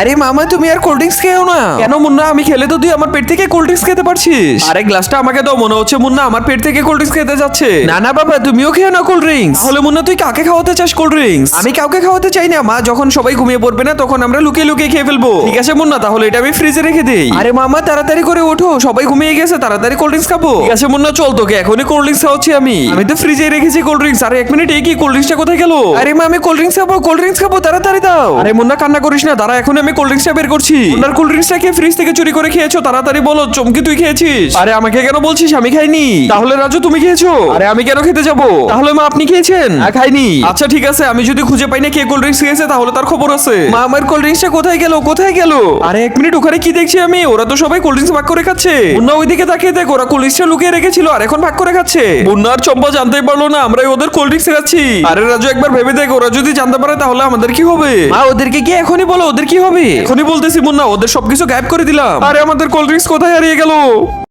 আরে মামা তুমি আর কোল্ড ড্রিঙ্কস খেও না। কেন মুন্না, আমি খেলে তো তুই আমার পেট থেকে কোল্ড ড্রিঙ্কস খেতে পারছিস। আরে গ্লাসটা আমাকে দাও, মনে হচ্ছে মুন্না আমার পেট থেকে কোল্ড ড্রিঙ্কস খেতে যাচ্ছে। না না বাবা, তুমিও খেও না কোল্ড ড্রিঙ্কস। তাহলে মুন্না তুই কাকে খাওয়াতে চাস কোল্ড ড্রিঙ্কস? আমি কাউকে খাওয়াতে চাই না মা, যখন সবাই ঘুমিয়ে পড়বে না তখন আমরা লুকিয়ে লুকিয়ে খেয়ে ফেলবো। ঠিক আছে মুন্না, তাহলে এটা আমি ফ্রিজে রেখে দেই। আরে মামা তাড়াতাড়ি করে ওঠো, সবাই ঘুমিয়ে গেছে, তাড়াতাড়ি কোল্ড ড্রিঙ্কস খাবো। ঠিক আছে মুন্না চল, তোকে এখনই কোল্ড ড্রিঙ্কস খাওয়াচ্ছি আমি তো ফ্রিজে রেখেছি কোল্ড ড্রিঙ্কস। আরে এক মিনিট, এই কি কোল্ড ড্রিঙ্কসটা কোথায় গেল? আরে মা আমি কোল্ড ড্রিঙ্কস খাবো, কোল্ড ড্রিঙ্কস খাবো, তাড়াতাড়ি দাও। আরে মুন্না কান্না করিস না, দাঁড়া এখন আমি কোল্ড ড্রিঙ্কসটা বের করছি। মুন্নার কোল্ড ড্রিঙ্কসটা খেয়ে ফ্রিজ থেকে চুরি করে খেয়েছো, তাড়াতাড়ি বলো। চমকি তুই খেয়েছিস? আরে আমাকে কেন বলছিস? আমি খাইনি। তাহলে রাজু তুমি খেয়েছো? আরে আমি কেন খেতে যাবো? তাহলে মা আপনি খেয়েছেন? খাইনি। আচ্ছা ঠিক আছে, আমি যদি খুঁজে পাই না কে কোল্ড ড্রিঙ্কস খেয়েছে তাহলে তার খবর আছে। মা আমার কোল্ড ড্রিঙ্কসটা কোথায় গেল, কোথায় গেল? আরে এক মিনিট, ওখানে কি দেখছি আমি? ওরা তো সবাই কোল্ড ড্রিঙ্কস ভাগ করে খাচ্ছে। মুন্না ওইদিকে তাকিয়ে দেখ, ওরা কোল্ড ড্রিঙ্কসটা লুকিয়ে রেখেছিল আর এখন ভাগ করে খাচ্ছে। মুন্না আর চম্পা জানতেই পারলো না আমরাই ওদের কোল্ড ড্রিঙ্কস খাচ্ছি। আরে রাজু একবার ভেবে দেখ, ওরা যদি জানতে পারে তাহলে আমাদের কি হবে? মা ওদেরকে কি এখনই বলো, ওদের কি হবে? এখনই বলতেছি মুন্না, ওদের সবকিছু গায়েব করে দিলাম। আরে আমাদের কোল্ড ড্রিঙ্কস কোথায় হারিয়ে গেল?